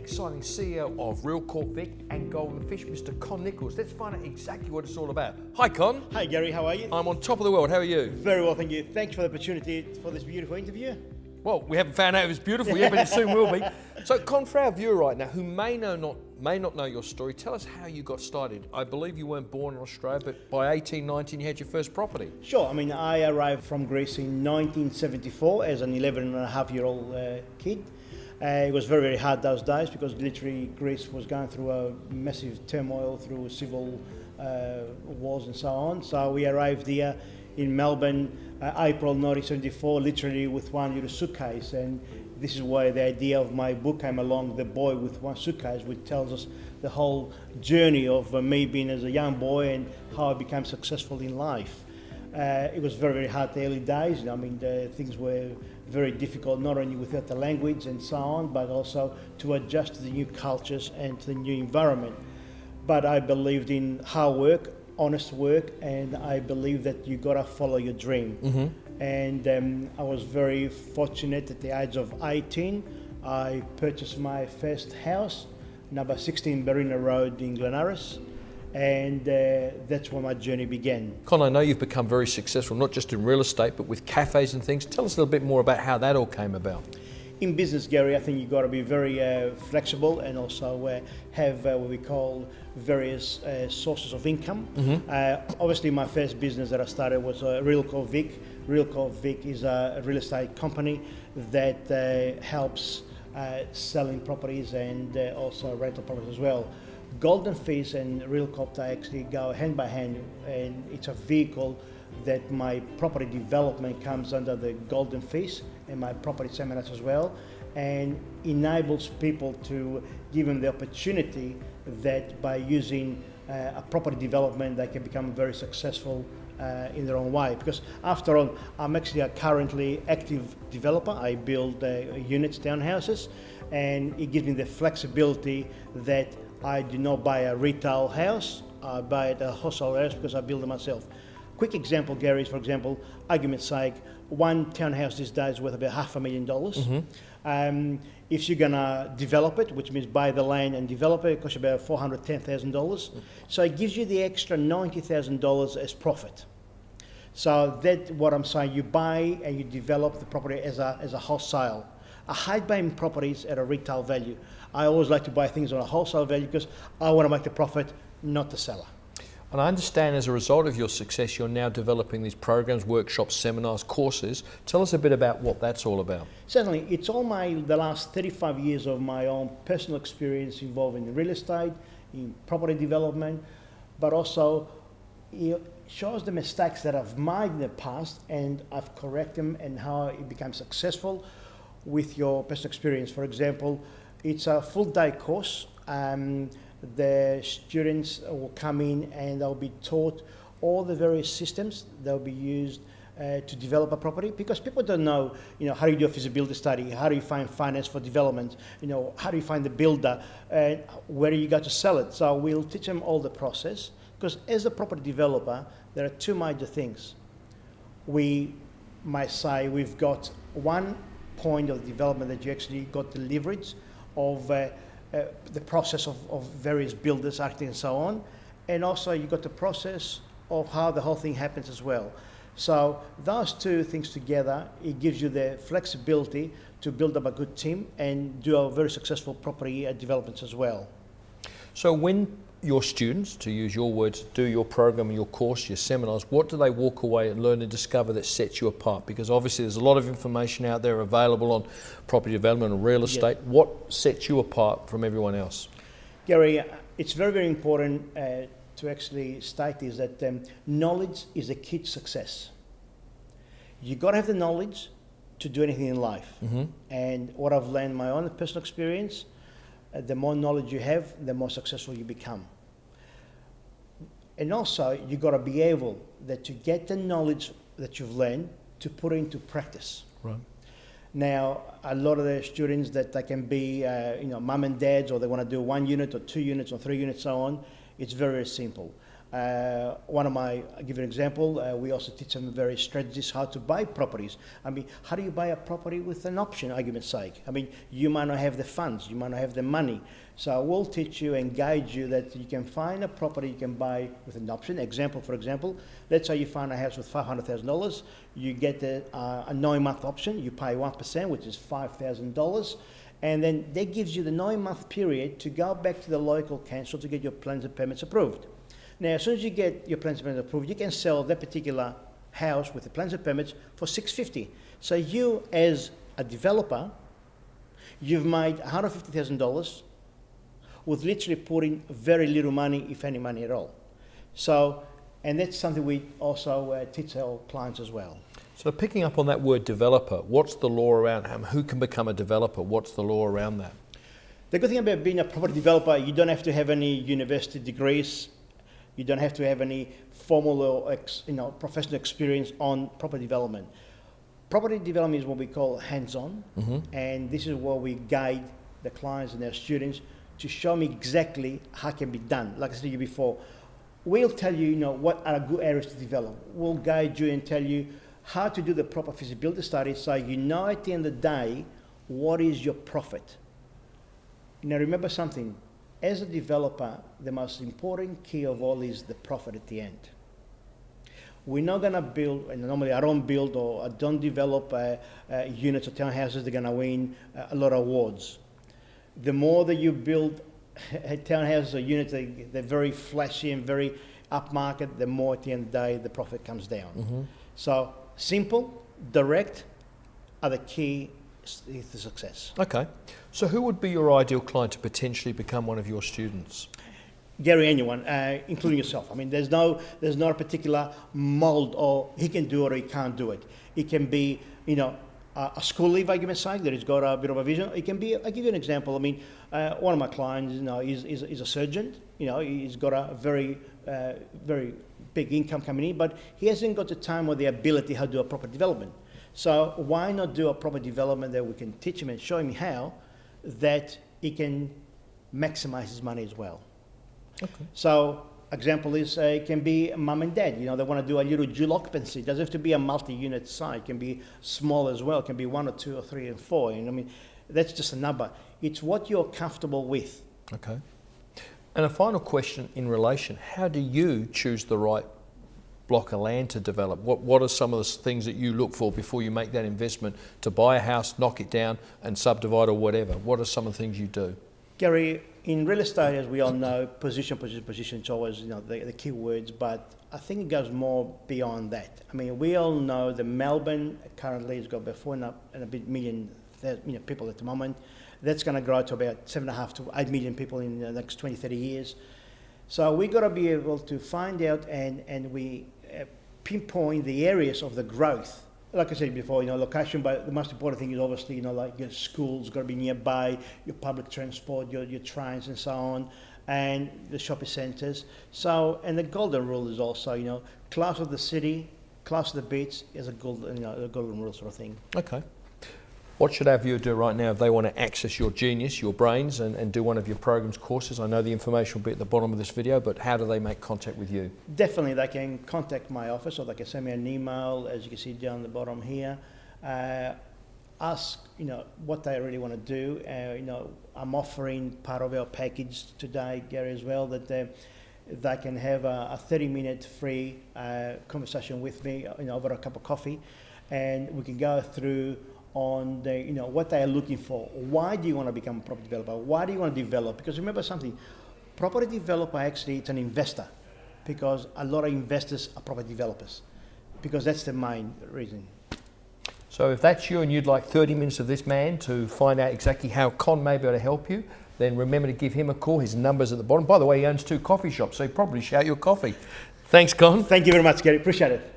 exciting CEO of Real Corp Vic and Golden Fish, Mr. Con Nichols. Let's find out exactly what it's all about. Hi, Con. Hi, Gary. How are you? I'm on top of the world. How are you? Very well, thank you. Thanks for the opportunity for this beautiful interview. Well, we haven't found out if it's beautiful yet, but it soon will be. So, Con, for our viewer right now, who may not know your story, tell us how you got started. I believe you weren't born in Australia, but by 18, 19, you had your first property. Sure. I mean, I arrived from Greece in 1974 as an 11-and-a-half-year-old kid. It was very, very hard those days because literally Greece was going through a massive turmoil through civil wars and so on. So we arrived here in Melbourne, April 1974, literally with one little suitcase. And this is why the idea of my book came along, The Boy with One Suitcase, which tells us the whole journey of me being as a young boy and how I became successful in life. It was very, very hard the early days. I mean, things were very difficult, not only without the language and so on, but also to adjust to the new cultures and to the new environment. But I believed in hard work, honest work, and I believe that you gotta follow your dream. Mm-hmm. And I was very fortunate at the age of 18, I purchased my first house, number 16 Berrina Road in Glenaris. And that's where my journey began. Con, I know you've become very successful, not just in real estate, but with cafes and things. Tell us a little bit more about how that all came about. In business, Gary, I think you've got to be very flexible and also have what we call various sources of income. Mm-hmm. Obviously, my first business that I started was Real Corp Vic. Real Corp Vic is a real estate company that helps selling properties and also rental properties as well. Golden Fish and Real Corp actually go hand by hand, and it's a vehicle that my property development comes under the Golden Fish and my property seminars as well, and enables people to give them the opportunity that by using a property development they can become very successful in their own way. Because after all, I'm actually a currently active developer. I build units, townhouses, and it gives me the flexibility that I do not buy a retail house, I buy a wholesale house because I build it myself. Quick example, Gary, is, for example, argument's sake, one townhouse these days is worth about $500,000. Mm-hmm. If you're gonna develop it, which means buy the land and develop it, it costs about $410,000. Mm-hmm. So it gives you the extra $90,000 as profit. So that's what I'm saying, you buy and you develop the property as a wholesale. I hate buying properties at a retail value. I always like to buy things on a wholesale value because I want to make the profit, not the seller. And I understand as a result of your success, you're now developing these programs, workshops, seminars, courses. Tell us a bit about what that's all about. Certainly, it's all the last 35 years of my own personal experience involved in real estate, in property development, but also it shows the mistakes that I've made in the past and I've corrected them and how it became successful with your personal experience. For example, it's a full day course. The students will come in and they'll be taught all the various systems that will be used to develop a property, because people don't know, how do you do a feasibility study, how do you find finance for development, how do you find the builder, and where do you go to sell it. So we'll teach them all the process, because as a property developer, there are two major things. We might say we've got one point of development that you actually got the leverage of the process of various builders, architects and so on, and also you got the process of how the whole thing happens as well. So those two things together, it gives you the flexibility to build up a good team and do a very successful property developments as well. So when your students, to use your words, do your program, your course, your seminars, what do they walk away and learn and discover that sets you apart? Because obviously there's a lot of information out there available on property development and real estate. Yes. What sets you apart from everyone else? Gary, it's very, very important to actually state is that knowledge is a key to success. You got to have the knowledge to do anything in life. Mm-hmm. And what I've learned in my own personal experience, the more knowledge you have, the more successful you become. And also, you got to be able to get the knowledge that you've learned to put it into practice. Right. Now, a lot of the students that they can be, mum and dads, or they want to do 1 unit or 2 units or 3 units, so on. It's very, very simple. I'll give you an example. We also teach them various strategies how to buy properties. I mean, how do you buy a property with an option, argument's sake? I mean, you might not have the funds, you might not have the money. So we'll teach you and guide you that you can find a property you can buy with an option. For example, let's say you find a house with $500,000. You get a 9-month option. You pay 1%, which is $5,000. And then that gives you the 9-month period to go back to the local council to get your plans and permits approved. Now, as soon as you get your plans and permits approved, you can sell that particular house with the plans and permits for $650,000. So you, as a developer, you've made $150,000 with literally putting very little money, if any money at all. So, and that's something we also teach our clients as well. So picking up on that word developer, what's the law around who can become a developer? What's the law around that? The good thing about being a property developer, you don't have to have any university degrees. You don't have to have any formal or professional experience on property development. Property development is what we call hands-on, and this is where we guide the clients and their students to show me exactly how it can be done. Like I said to you before, we'll tell you, what are good areas to develop. We'll guide you and tell you how to do the proper feasibility study so you know at the end of the day what is your profit. Now remember something, as a developer, the most important key of all is the profit at the end. We're not going to build, and normally I don't build or I don't develop units or townhouses, they're going to win a lot of awards. The more that you build townhouses or units, they're very flashy and very upmarket, the more at the end of the day the profit comes down. So simple, direct are the key to success. Okay. So who would be your ideal client to potentially become one of your students? Gary, anyone, including yourself. I mean, there's not a particular mold or he can do it or he can't do it. It can be, a school leaver, argument's sake, that has got a bit of a vision. It can be, I'll give you an example. I mean, one of my clients, is a surgeon. He's got a very big income coming in, but he hasn't got the time or the ability how to do a proper development. So why not do a proper development that we can teach him and show him how, that he can maximize his money as well. Okay. So example is it can be mum and dad. They want to do a little dual occupancy. It doesn't have to be a multi-unit site. It can be small as well. It can be 1 or 2 or 3 and 4. I mean, that's just a number. It's what you're comfortable with. Okay. And a final question in relation: how do you choose the right block of land to develop? What are some of the things that you look for before you make that investment to buy a house, knock it down, and subdivide or whatever? What are some of the things you do? Gary, in real estate, as we all know, position, it's always the key words, but I think it goes more beyond that. I mean, we all know that Melbourne currently has got about 4.5 million people at the moment. That's going to grow to about 7.5 to 8 million people in the next 20, 30 years. So we've got to be able to find out and we pinpoint the areas of the growth. Like I said before, location, but the most important thing is obviously, like your schools got to be nearby, your public transport, your trains and so on, and the shopping centres. So, and the golden rule is also, close to the city, close to the beach is a golden rule sort of thing. Okay. What should our viewer do right now if they want to access your genius, your brains, and do one of your program's courses? I know the information will be at the bottom of this video, but how do they make contact with you? Definitely, they can contact my office or they can send me an email, as you can see down the bottom here. Ask, what they really want to do. I'm offering part of our package today, Gary, as well, that they can have a 30-minute free conversation with me, over a cup of coffee, and we can go through on the, what they are looking for. Why do you want to become a property developer? Why do you want to develop? Because remember something, property developer actually it's an investor, because a lot of investors are property developers, because that's the main reason. So if that's you and you'd like 30 minutes of this man to find out exactly how Con may be able to help you, then remember to give him a call. His number's at the bottom. By the way, he owns 2 coffee shops, so he probably shout your coffee. Thanks, Con. Thank you very much, Gary. Appreciate it.